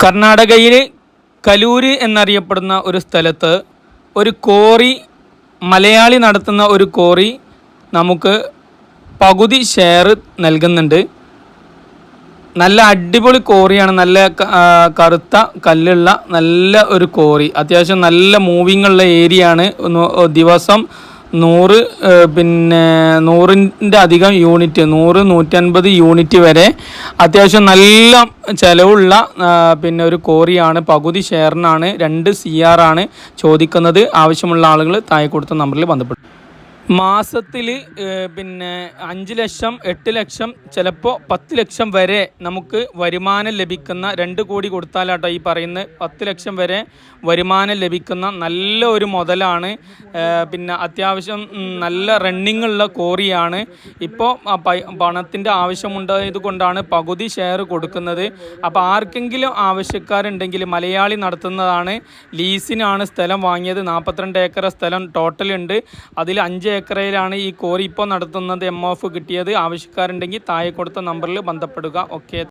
കർണാടകയിൽ കലൂര് എന്നറിയപ്പെടുന്ന ഒരു സ്ഥലത്ത് ഒരു കോറി, മലയാളി നടത്തുന്ന ഒരു കോറി നമുക്ക് പകുതി ഷെയർ നൽകുന്നുണ്ട്. നല്ല അടിപൊളി കോറിയാണ്. നല്ല കറുത്ത കല്ലുള്ള നല്ല ഒരു കോറി. അത്യാവശ്യം നല്ല മൂവിങ് ഉള്ള ഏരിയ ആണ്. ദിവസം 100 അധികം യൂണിറ്റ്, 100-150 യൂണിറ്റ് വരെ അത്യാവശ്യം നല്ല ചിലവുള്ള ഒരു കോറിയാണ്. പകുതി ഷെയറിനാണ്. 2 CR ആണ് ചോദിക്കുന്നത്. ആവശ്യമുള്ള ആളുകൾ താഴെ കൊടുത്ത നമ്പറിൽ ബന്ധപ്പെടും. മാസത്തിൽ 5 ലക്ഷം, 8 ലക്ഷം, ചിലപ്പോൾ 10 ലക്ഷം വരെ നമുക്ക് വരുമാനം ലഭിക്കുന്ന, 2 കോടി കൊടുത്താലാട്ടോ ഈ പറയുന്നത് 10 ലക്ഷം വരെ വരുമാനം ലഭിക്കുന്ന നല്ല ഒരു മുതലാണ്. അത്യാവശ്യം നല്ല റണ്ണിങ് ഉള്ള കോറിയാണ്. ഇപ്പോൾ പണത്തിൻ്റെ ആവശ്യമുണ്ടായത് കൊണ്ടാണ് പകുതി ഷെയർ കൊടുക്കുന്നത്. അപ്പോൾ ആർക്കെങ്കിലും ആവശ്യക്കാരുണ്ടെങ്കിൽ, മലയാളി നടത്തുന്നതാണ്. ലീസിനാണ് സ്ഥലം വാങ്ങിയത്. 42 ഏക്കർ സ്ഥലം ടോട്ടൽ ഉണ്ട്. അതിൽ 5 ഏക്കറയിലാണ് ഈ കോറി ഇപ്പോൾ നടത്തുന്നത്. MOF കിട്ടിയത്. ആവശ്യക്കാരുണ്ടെങ്കിൽ താഴെ കൊടുത്ത നമ്പറിൽ ബന്ധപ്പെടുക. ഓക്കെ.